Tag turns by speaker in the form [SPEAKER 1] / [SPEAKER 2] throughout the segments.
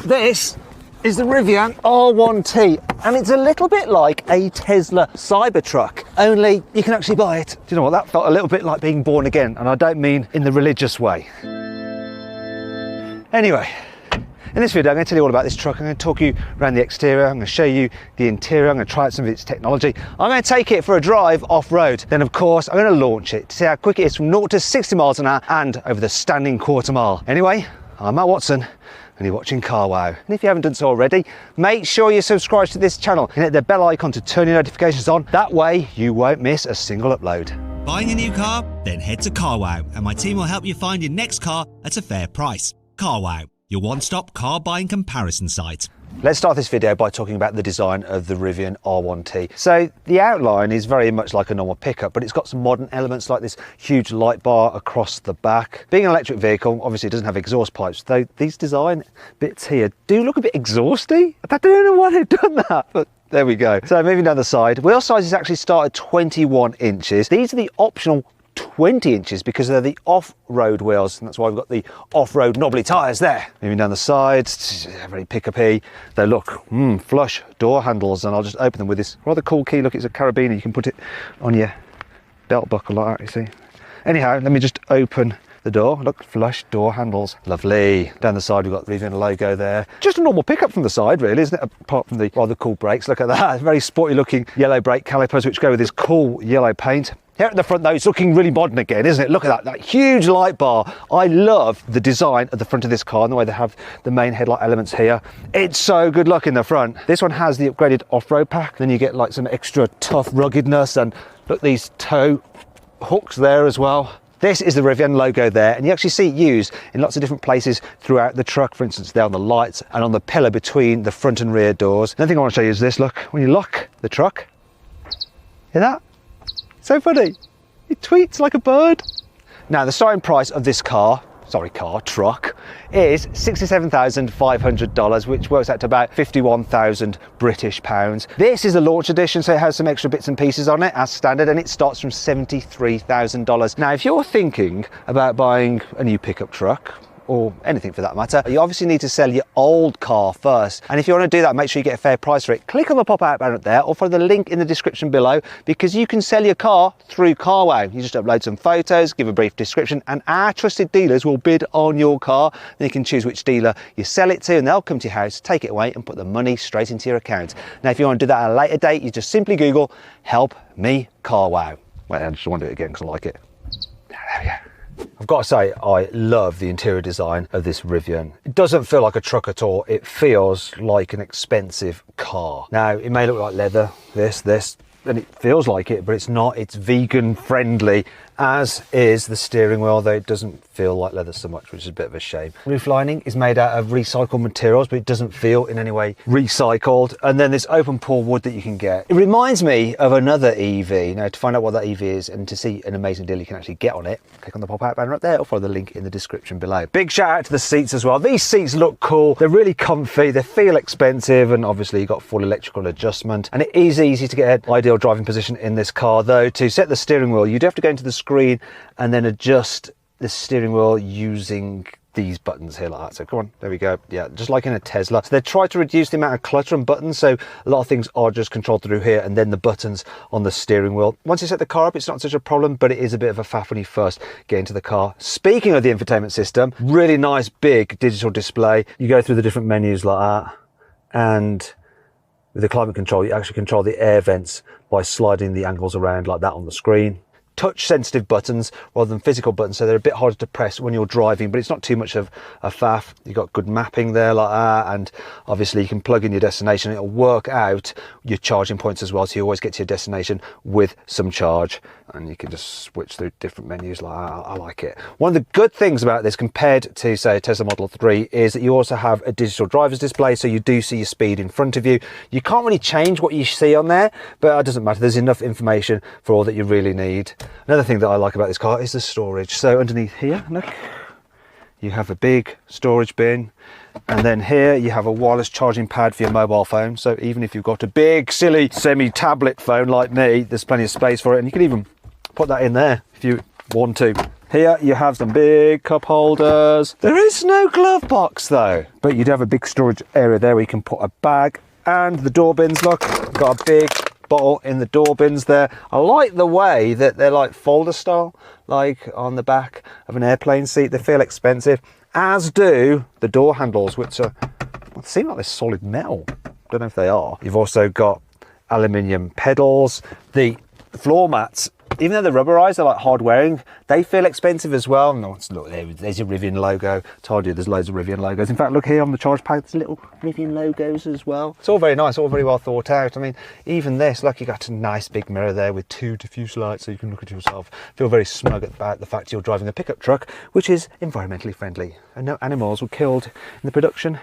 [SPEAKER 1] This is the Rivian R1T, and it's a little bit like a Tesla Cybertruck, only you can actually buy it. Do you know what, that felt a little bit like being born again, and I don't mean in the religious way. Anyway, in this video I'm going to tell you all about this truck. I'm going to talk you around the exterior, I'm going to show you the interior, I'm going to try out some of its technology, I'm going to take it for a drive off-road, then of course I'm going to launch it to see how quick it is from 0 to 60 miles an hour and over the standing quarter mile. Anyway, I'm Matt Watson, and you're watching Carwow. And if you haven't done so already, make sure you subscribe to this channel and hit the bell icon to turn your notifications on. That way you won't miss a single upload.
[SPEAKER 2] Buying a new car? Then head to Carwow and my team will help you find your next car at a fair price. Carwow, your one-stop car buying comparison site.
[SPEAKER 1] Let's start this video by talking about the design of the Rivian R1T. So the outline is very much like a normal pickup, but it's got some modern elements like this huge light bar across the back. Being an electric vehicle, obviously it doesn't have exhaust pipes, though these design bits here do look a bit exhausty. I don't know why they've done that, but there we go. So moving down the side, wheel sizes actually start at 21 inches. These are the optional 20 inches because they're the off-road wheels, and that's why we've got the off-road knobbly tyres there. Moving down the sides, very pick-up-y. They look flush door handles, and I'll just open them with this rather cool key. Look, it's a carabiner. You can put it on your belt buckle like that, you see. Anyhow, let me just open the door. Look, flush door handles. Lovely. Down the side, we've got the Rivian logo there. Just a normal pickup from the side, really, isn't it? Apart from the rather cool brakes. Look at that. Very sporty looking yellow brake calipers, which go with this cool yellow paint. Here at the front though, it's looking really modern again, isn't it? Look at that huge light bar. I love the design at the front of this car and the way they have the main headlight elements here. It's so good look in the front. This one has the upgraded off-road pack. Then you get like some extra tough ruggedness, and look, these tow hooks there as well. This is the Rivian logo there, and you actually see it used in lots of different places throughout the truck. For instance, there on the lights and on the pillar between the front and rear doors. Another thing I want to show you is this. Look, when you lock the truck, hear that? So funny, it tweets like a bird. Now the starting price of this truck, is $67,500, which works out to about 51,000 British pounds. This is a launch edition, so it has some extra bits and pieces on it as standard, and it starts from $73,000. Now, if you're thinking about buying a new pickup truck, or anything for that matter, you obviously need to sell your old car first. And if you want to do that, make sure you get a fair price for it. Click on the pop-out banner there, or follow the link in the description below, because you can sell your car through Carwow. You just upload some photos, give a brief description, and our trusted dealers will bid on your car. Then you can choose which dealer you sell it to, and they'll come to your house, take it away, and put the money straight into your account. Now, if you want to do that at a later date, you just simply Google "Help Me Carwow." Wait, I just want to do it again because I like it. There we go. I've got to say, I love the interior design of this Rivian. It doesn't feel like a truck at all. It feels like an expensive car. Now, it may look like leather, this, and it feels like it, but it's not. It's vegan friendly, as is the steering wheel, though it doesn't feel like leather so much, which is a bit of a shame. Roof lining is made out of recycled materials, but it doesn't feel in any way recycled. And then this open pore wood that you can get. It reminds me of another EV. Now, to find out what that EV is and to see an amazing deal you can actually get on it, click on the pop-out banner up there, or follow the link in the description below. Big shout out to the seats as well. These seats look cool. They're really comfy. They feel expensive, and obviously you've got full electrical adjustment. And it is easy to get an ideal driving position in this car, though. To set the steering wheel, you do have to go into the screen and then adjust the steering wheel using these buttons here like that. So come on, there we go. Yeah, just like in a Tesla. So they try to reduce the amount of clutter and buttons, so a lot of things are just controlled through here, and then the buttons on the steering wheel. Once you set the car up, it's not such a problem, but it is a bit of a faff when you first get into the car. Speaking of the infotainment system, really nice big digital display. You go through the different menus like that, and with the climate control, you actually control the air vents by sliding the angles around like that on the screen. Touch sensitive buttons rather than physical buttons, so they're a bit harder to press when you're driving, but it's not too much of a faff. You've got good mapping there like that, and obviously you can plug in your destination. It'll work out your charging points as well, so you always get to your destination with some charge, and you can just switch through different menus like that. I like it. One of the good things about this compared to, say, a Tesla Model 3 is that you also have a digital driver's display, so you do see your speed in front of you. You can't really change what you see on there, but it doesn't matter. There's enough information for all that you really need. Another thing that I like about this car is the storage. So underneath here, look, you have a big storage bin, and then here you have a wireless charging pad for your mobile phone. So even if you've got a big silly semi-tablet phone like me, there's plenty of space for it, and you can even put that in there if you want to. Here you have some big cup holders. There is no glove box though, but you do have a big storage area there where you can put a bag. And the door bins, look, got a big bottle in the door bins there. I like the way that they're like folder style, like on the back of an airplane seat. They feel expensive, as do the door handles, which are, well, seem like they're solid metal. Don't know if they are. You've also got aluminium pedals. The floor mats, even though they're rubberized, they're like hard wearing, they feel expensive as well. No, look, there's your Rivian logo. Told you there's loads of Rivian logos. In fact, look here on the charge pad, there's little Rivian logos as well. It's all very nice, all very well thought out. I mean, even this, look, you got a nice big mirror there with 2 diffuse lights so you can look at yourself. Feel very smug about the fact you're driving a pickup truck, which is environmentally friendly. And no animals were killed in the production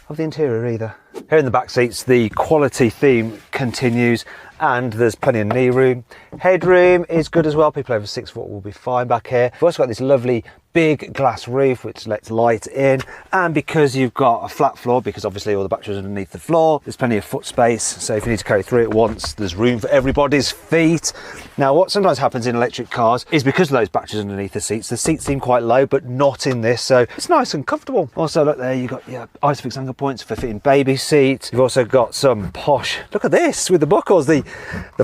[SPEAKER 1] of the interior either. Here in the back seats, the quality theme continues, and there's plenty of knee room. Headroom is good as well. People over 6 foot will be fine back here. We've also got this lovely big glass roof which lets light in, and because you've got a flat floor, because obviously all the batteries are underneath the floor, there's plenty of foot space, so if you need to carry 3 at once, there's room for everybody's feet. Now what sometimes happens in electric cars is because of those batteries underneath the seats seem quite low, but not in this, so it's nice and comfortable. Also look there, you've got your ISOFIX anchor points for fitting baby seats. You've also got some posh, look at this with the buckles, the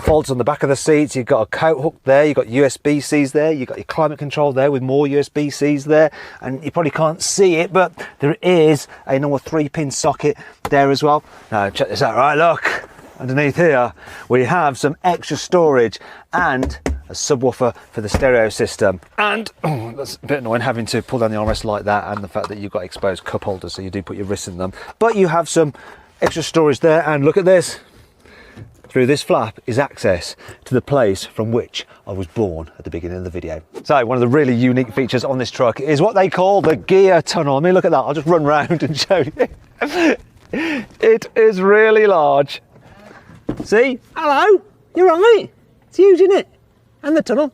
[SPEAKER 1] folds on the back of the seats. You've got a coat hook there, you've got USB-Cs there, you've got your climate control there with more USB-Cs there, and you probably can't see it, but there is a normal 3-pin socket there as well. Now check this out, right, look, underneath here we have some extra storage and a subwoofer for the stereo system. And that's a bit annoying having to pull down the armrest like that, and the fact that you've got exposed cup holders, so you do put your wrists in them, but you have some extra storage there. And look at this, through this flap is access to the place from which I was born at the beginning of the video. So one of the really unique features on this truck is what they call the gear tunnel. I mean, look at that. I'll just run round and show you. It is really large. See? Hello, you're right. It's huge, isn't it? And the tunnel.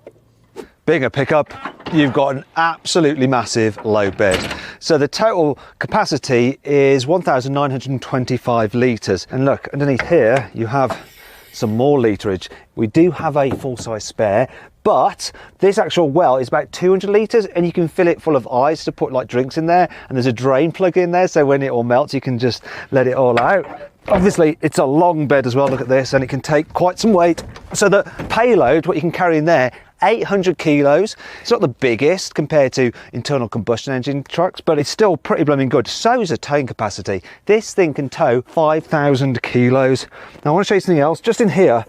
[SPEAKER 1] Being a pickup, you've got an absolutely massive load bed. So the total capacity is 1,925 litres. And look, underneath here, you have some more literage. We do have a full-size spare, but this actual well is about 200 litres, and you can fill it full of ice to put like drinks in there, and there's a drain plug in there, so when it all melts you can just let it all out. Obviously it's a long bed as well, look at this, and it can take quite some weight. So the payload, what you can carry in there, 800 kilos. It's not the biggest compared to internal combustion engine trucks, but it's still pretty blooming good. So is the towing capacity. This thing can tow 5,000 kilos. Now I want to show you something else. Just in here,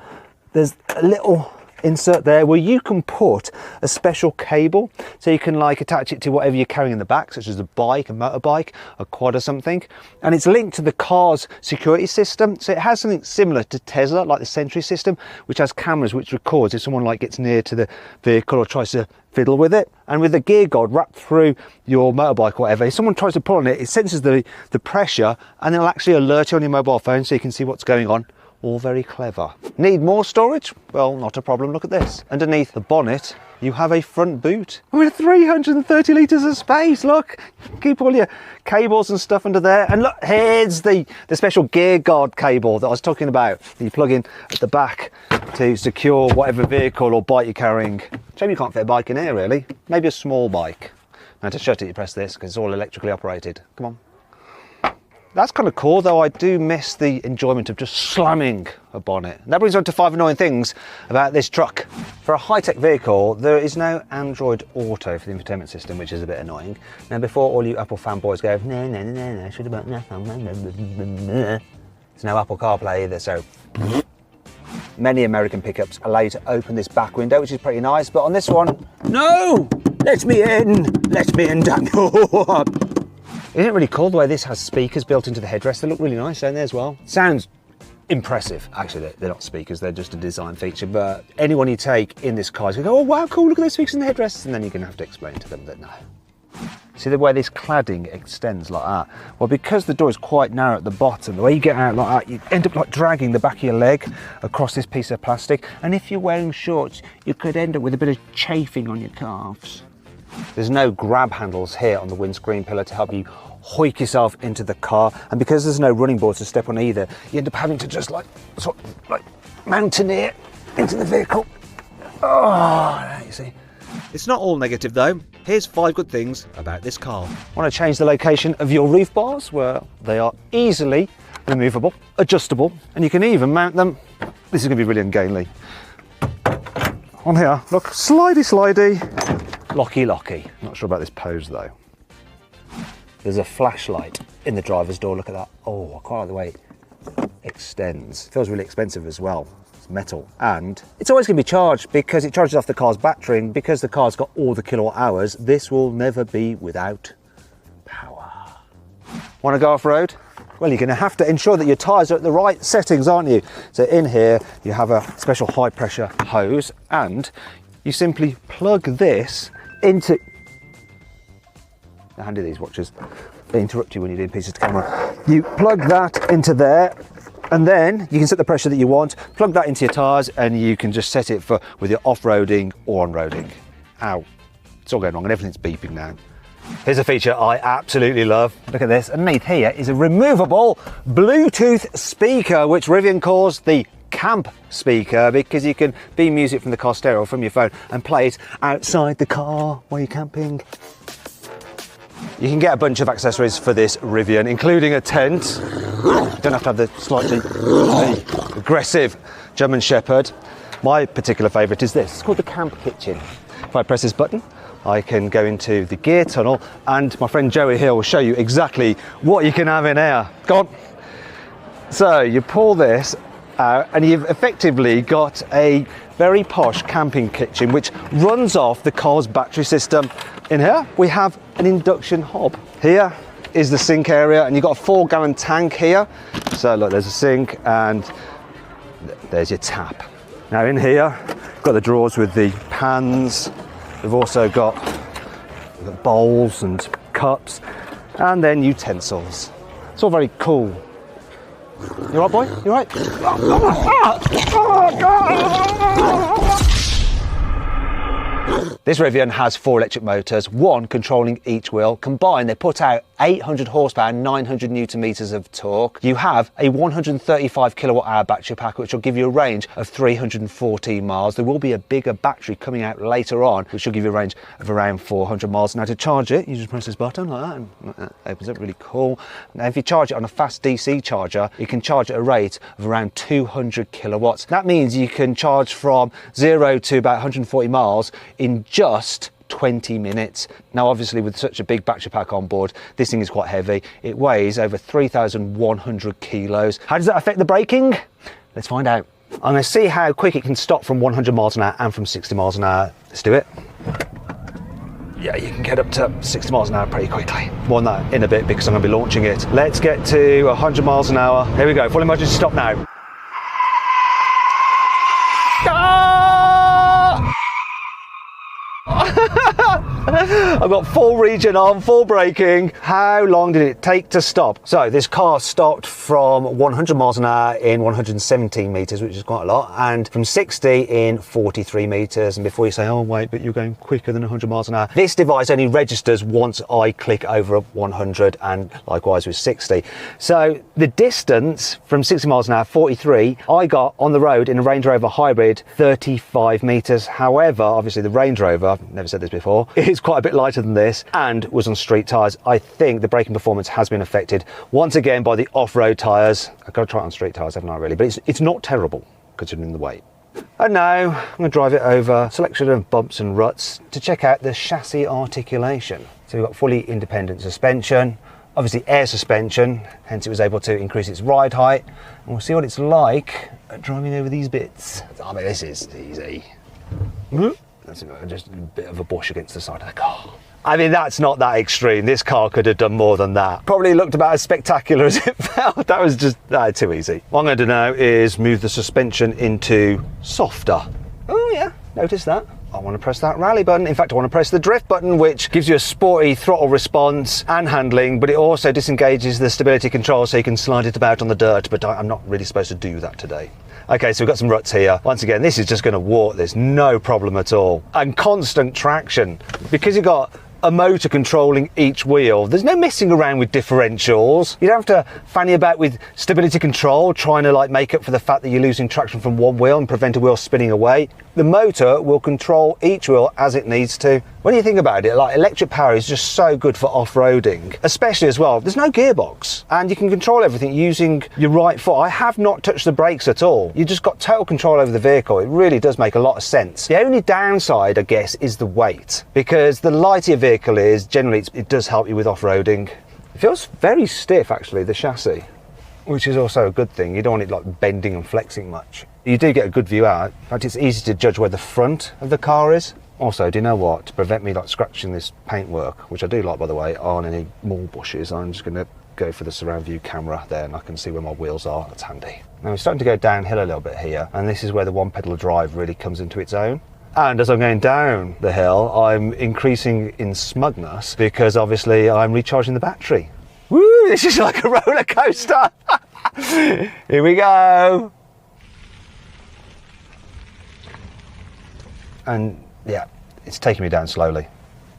[SPEAKER 1] there's a little insert there where you can put a special cable, so you can like attach it to whatever you're carrying in the back, such as a bike, a motorbike, a quad or something, and it's linked to the car's security system. So it has something similar to Tesla, like the Sentry system, which has cameras which records if someone like gets near to the vehicle or tries to fiddle with it. And with the gear guard wrapped through your motorbike or whatever, if someone tries to pull on it, it senses the pressure, and it'll actually alert you on your mobile phone so you can see what's going on. All very clever. Need more storage? Well, not a problem. Look at this. Underneath the bonnet, you have a front boot with 330 litres of space. Look, keep all your cables and stuff under there. And look, here's the special gear guard cable that I was talking about, that you plug in at the back to secure whatever vehicle or bike you're carrying. Shame you can't fit a bike in here, really. Maybe a small bike. Now to shut it, you press this, because it's all electrically operated. Come on. That's kind of cool, though I do miss the enjoyment of just slamming a bonnet. And that brings on to 5 annoying things about this truck. For a high-tech vehicle, there is no Android Auto for the infotainment system, which is a bit annoying. Now, before all you Apple fanboys go, no, should have been there's no Apple CarPlay either, so many American pickups allow you to open this back window, which is pretty nice, but on this one, no! Let me in, damn you! Isn't it really cool the way this has speakers built into the headrest? They look really nice, don't they, as well? Sounds impressive. Actually, they're not speakers, they're just a design feature, but anyone you take in this car is going to go, oh wow, cool, look at those speakers in the headrests, and then you're going to have to explain to them that no. See the way this cladding extends like that? Well, because the door is quite narrow at the bottom, the way you get out like that, you end up like dragging the back of your leg across this piece of plastic, and if you're wearing shorts, you could end up with a bit of chafing on your calves. There's no grab handles here on the windscreen pillar to help you hoik yourself into the car, and because there's no running boards to step on either, you end up having to just like mountaineer into the vehicle. Oh, you see. It's not all negative though. here's 5 good things about this car. Want to change the location of your roof bars? Well, they are easily removable, adjustable, and you can even mount them. This is going to be really ungainly. On here, look, slidey, locky. Not sure about this pose though. There's a flashlight in the driver's door, look at that. Oh, I quite like the way it extends. Feels really expensive as well. It's metal, and it's always going to be charged because it charges off the car's battery, and because the car's got all the kilowatt hours, this will never be without power. Want to go off-road? Well, you're going to have to ensure that your tyres are at the right settings, aren't you? So in here, you have a special high pressure hose, and you simply plug this into... They're handy, these watches. They interrupt you when you're doing pieces to camera. You plug that into there, and then you can set the pressure that you want, plug that into your tyres, and you can just set it for with your off-roading or on-roading. Ow, it's all going wrong and everything's beeping now. Here's a feature I absolutely love. Look at this. Underneath here is a removable Bluetooth speaker, which Rivian calls the camp speaker, because you can beam music from the car stereo or from your phone and play it outside the car while you're camping. You can get a bunch of accessories for this Rivian, including a tent. You don't have to have the slightly aggressive German Shepherd. My particular favourite is this. It's called the camp kitchen. If I press this button, I can go into the gear tunnel, and my friend Joey here will show you exactly what you can have in here. Go on. So you pull this out and you've effectively got a very posh camping kitchen which runs off the car's battery system. In here we have an induction hob. Here is the sink area, and you've got a 4-gallon tank here. So look, there's a sink and there's your tap. Now in here, got the drawers with the pans. We've also got bowls and cups, and then utensils. It's all very cool. You all right, boy? You all right? This Rivian has 4 electric motors, 1 controlling each wheel. Combined, they put out 800 horsepower, 900 newton meters of torque. You have a 135 kilowatt hour battery pack, which will give you a range of 314 miles. There will be a bigger battery coming out later on, which will give you a range of around 400 miles. Now to charge it, you just press this button like that, and it opens up, really cool. Now if you charge it on a fast DC charger, you can charge at a rate of around 200 kilowatts. That means you can charge from 0 to about 140 miles in just 20 minutes. Now obviously with such a big battery pack on board, this thing is quite heavy. It weighs over 3,100 kilos. How does that affect the braking? Let's find out. I'm going to see how quick it can stop from 100 miles an hour and from 60 miles an hour. Let's do it. Yeah, you can get up to 60 miles an hour pretty quickly. More on that in a bit because I'm going to be launching it. Let's get to 100 miles an hour. Here we go, full emergency stop now. I've got full regen on, full braking. How long did it take to stop? So this car stopped from 100 miles an hour in 117 meters, which is quite a lot, and from 60 in 43 meters. And before you say, oh wait, but you're going quicker than 100 miles an hour, this device only registers once I click over 100, and likewise with 60. So the distance from 60 miles an hour, 43, I got on the road in a Range Rover Hybrid, 35 meters. However, obviously the Range Rover, I've never said this before, is quite a bit lighter than this and was on street tyres. I think the braking performance has been affected once again by the off-road tyres. I've got to try it on street tyres, haven't I really? But it's not terrible considering the weight. And now I'm going to drive it over a selection of bumps and ruts to check out the chassis articulation. So we've got fully independent suspension, obviously air suspension, hence it was able to increase its ride height. And we'll see what it's like driving over these bits. I mean, this is easy. That's just a bit of a bush against the side of the car. I mean, that's not that extreme. This car could have done more than that. Probably looked about as spectacular as it felt. That was just too easy. What I'm going to do now is move the suspension into softer. Oh yeah, notice that. I want to press that rally button. In fact, I want to press the drift button, which gives you a sporty throttle response and handling, but it also disengages the stability control so you can slide it about on the dirt, but I'm not really supposed to do that today. Okay, so we've got some ruts here. Once again, this is just going to walk. There's no problem at all. And constant traction. Because you've got a motor controlling each wheel. There's no messing around with differentials. You don't have to fanny about with stability control, trying to like make up for the fact that you're losing traction from one wheel and prevent a wheel spinning away. The motor will control each wheel as it needs to. When you think about it, like electric power is just so good for off-roading, especially as well. There's no gearbox and you can control everything using your right foot. I have not touched the brakes at all. You just got total control over the vehicle. It really does make a lot of sense. The only downside, I guess, is the weight, because the lighter your vehicle is, generally it does help you with off-roading. It feels very stiff, actually, the chassis, which is also a good thing. You don't want it like bending and flexing much. You do get a good view out. In fact, it's easy to judge where the front of the car is. Also, do you know what? To prevent me like scratching this paintwork, which I do like, by the way, on any more bushes, I'm just going to go for the surround view camera there and I can see where my wheels are. That's handy. Now we're starting to go downhill a little bit here, and this is where the one pedal drive really comes into its own. And as I'm going down the hill, I'm increasing in smugness because obviously I'm recharging the battery. Woo, this is like a roller coaster. Here we go. And yeah, it's taking me down slowly.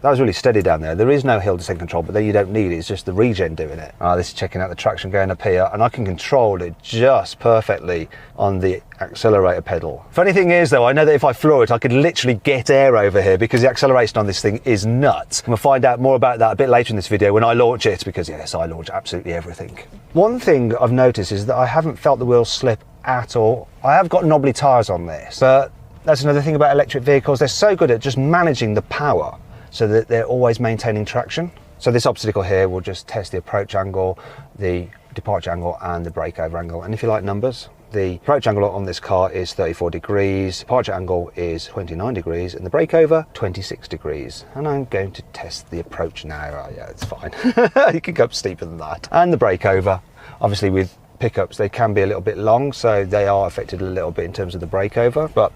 [SPEAKER 1] That was really steady down there. There is no hill descent control, but then you don't need it. It's just the regen doing it. This is checking out the traction going up here, and I can control it just perfectly on the accelerator pedal. Funny thing is though, I know that if I floor it, I could literally get air over here because the acceleration on this thing is nuts. And we'll find out more about that a bit later in this video when I launch it, because yes, I launch absolutely everything. One thing I've noticed is that I haven't felt the wheels slip at all. I have got knobbly tyres on this, but that's another thing about electric vehicles. They're so good at just managing the power so that they're always maintaining traction. So this obstacle here will just test the approach angle, the departure angle and the breakover angle. And if you like numbers, the approach angle on this car is 34 degrees, departure angle is 29 degrees and the breakover 26 degrees. And I'm going to test the approach now. Oh, yeah, it's fine. You can go up steeper than that. And the breakover, obviously with pickups, they can be a little bit long, so they are affected a little bit in terms of the breakover, but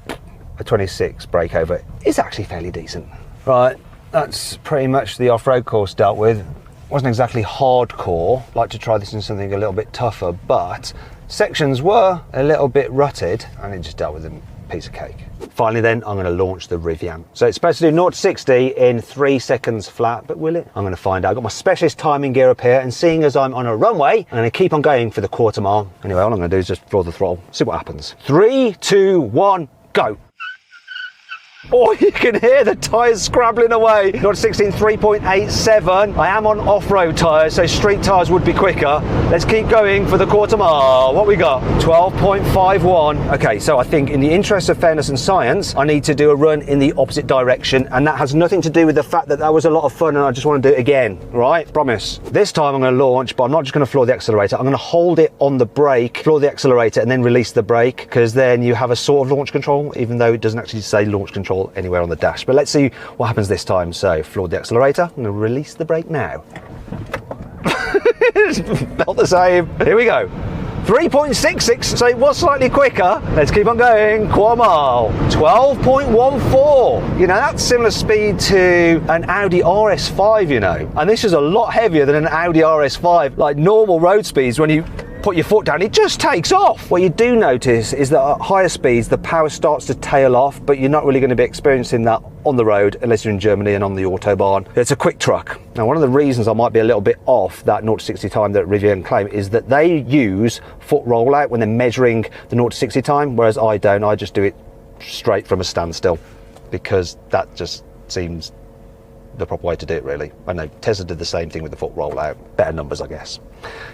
[SPEAKER 1] a 26 breakover is actually fairly decent. Right, that's pretty much the off-road course dealt with. Wasn't exactly hardcore, like to try this in something a little bit tougher, but sections were a little bit rutted and it just dealt with a piece of cake. Finally then, I'm going to launch the Rivian. So it's supposed to do 0 to 60 in 3 seconds flat, but will it? I'm going to find out. I've got my specialist timing gear up here, and seeing as I'm on a runway, I'm going to keep on going for the quarter mile. Anyway, all I'm going to do is just floor the throttle, see what happens. 3, 2, 1, go. Oh, you can hear the tyres scrabbling away. 0 to 60 in 3.87. I am on off-road tyres, so street tyres would be quicker. Let's keep going for the quarter mile. What we got? 12.51. Okay, so I think in the interest of fairness and science, I need to do a run in the opposite direction, and that has nothing to do with the fact that that was a lot of fun and I just want to do it again, right? Promise. This time I'm going to launch, but I'm not just going to floor the accelerator. I'm going to hold it on the brake, floor the accelerator, and then release the brake, because then you have a sort of launch control, even though it doesn't actually say launch control anywhere on the dash. But let's see what happens this time. So floor the accelerator, I'm going to release the brake now. Not the same. Here we go. 3.66, so it was slightly quicker. Let's keep on going. Quarter mile. 12.14. You know, that's similar speed to an Audi RS5, you know. And this is a lot heavier than an Audi RS5. Like normal road speeds, when you put your foot down, it just takes off. What you do notice is that at higher speeds, the power starts to tail off, but you're not really going to be experiencing that on the road unless you're in Germany and on the Autobahn. It's a quick truck. Now, one of the reasons I might be a little bit off that 0 to 60 time that Rivian claim is that they use foot rollout when they're measuring the 0 to 60 time, whereas I don't. I just do it straight from a standstill because that just seems the proper way to do it, really. I know Tesla did the same thing with the foot rollout. Better numbers, I guess.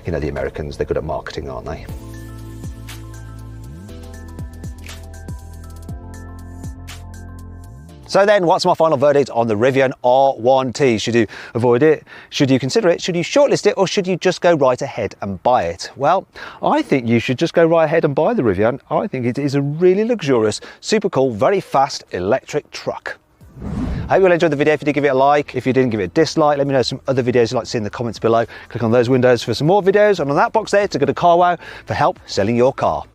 [SPEAKER 1] You know, the Americans, they're good at marketing, aren't they? So then, what's my final verdict on the Rivian R1T? Should you avoid it? Should you consider it? Should you shortlist it? Or should you just go right ahead and buy it? Well, I think you should just go right ahead and buy the Rivian. I think it is a really luxurious, super cool, very fast electric truck. I hope you all enjoyed the video. If you did, give it a like. If you didn't, give it a dislike. Let me know some other videos you'd like to see in the comments below. Click on those windows for some more videos, and on that box there to go to Carwow for help selling your car.